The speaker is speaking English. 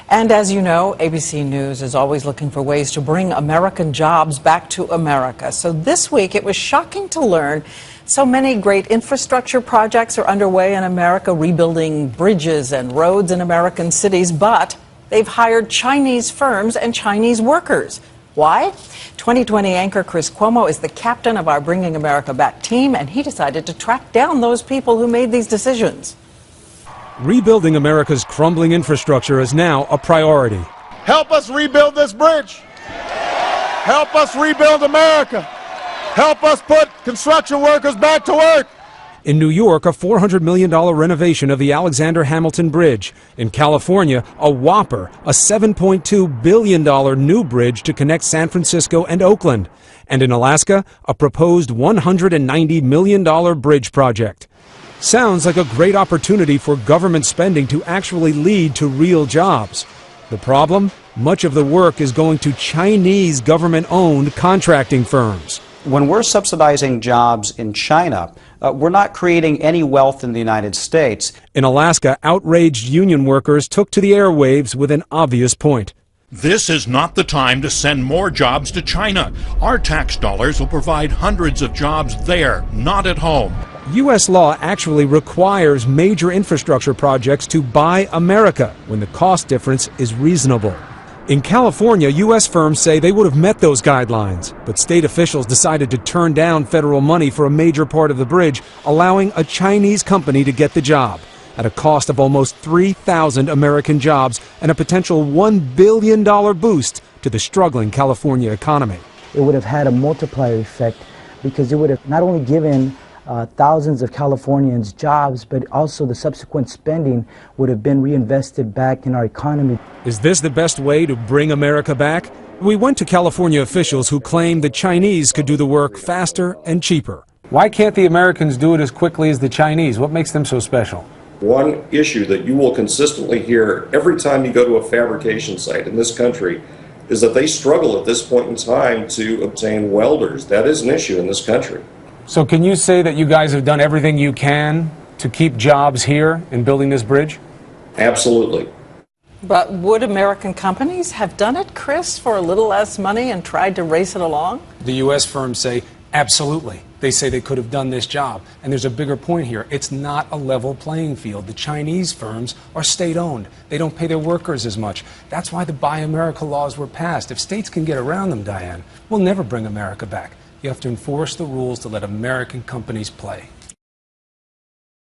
And as you know, ABC News is always looking for ways to bring American jobs back to America. So this week, it was shocking to learn so many great infrastructure projects are underway in America, rebuilding bridges and roads in American cities, but they've hired Chinese firms and Chinese workers. Why? 2020 anchor Chris Cuomo is the captain of our Bringing America Back team, and he decided to track down those people who made these decisions. Rebuilding America's crumbling infrastructure is now a priority. Help us rebuild this bridge. Help us rebuild America. Help us put construction workers back to work. In New York, a $400 million renovation of the Alexander Hamilton Bridge. In California, a whopper, a $7.2 billion new bridge to connect San Francisco and Oakland. And in Alaska, a proposed $190 million bridge project. Sounds like a great opportunity for government spending to actually lead to real jobs. The problem? Much of the work is going to Chinese government-owned contracting firms. When we're subsidizing jobs in China, we're not creating any wealth in the United States. In Alaska, outraged union workers took to the airwaves with an obvious point. This is not the time to send more jobs to China. Our tax dollars will provide hundreds of jobs there, not at home. U.S. law actually requires major infrastructure projects to buy America when the cost difference is reasonable. In California, U.S. firms say they would have met those guidelines, but state officials decided to turn down federal money for a major part of the bridge, allowing a Chinese company to get the job at a cost of almost 3,000 American jobs and a potential $1 billion boost to the struggling California economy. It would have had a multiplier effect because it would have not only given thousands of Californians jobs, but also the subsequent spending would have been reinvested back in our economy. Is this the best way to bring America back? We went to California officials who claimed the Chinese could do the work faster and cheaper. Why can't the Americans do it as quickly as the Chinese? What makes them so special? One issue that you will consistently hear every time you go to a fabrication site in this country is that they struggle at this point in time to obtain welders. That is an issue in this country. So can you say that you guys have done everything you can to keep jobs here in building this bridge? Absolutely. But would American companies have done it, Chris, for a little less money and tried to race it along? The U.S. firms say absolutely. They say they could have done this job. And there's a bigger point here. It's not a level playing field. The Chinese firms are state-owned. They don't pay their workers as much. That's why the Buy America laws were passed. If states can get around them, Diane, we'll never bring America back. You have to enforce the rules to let American companies play.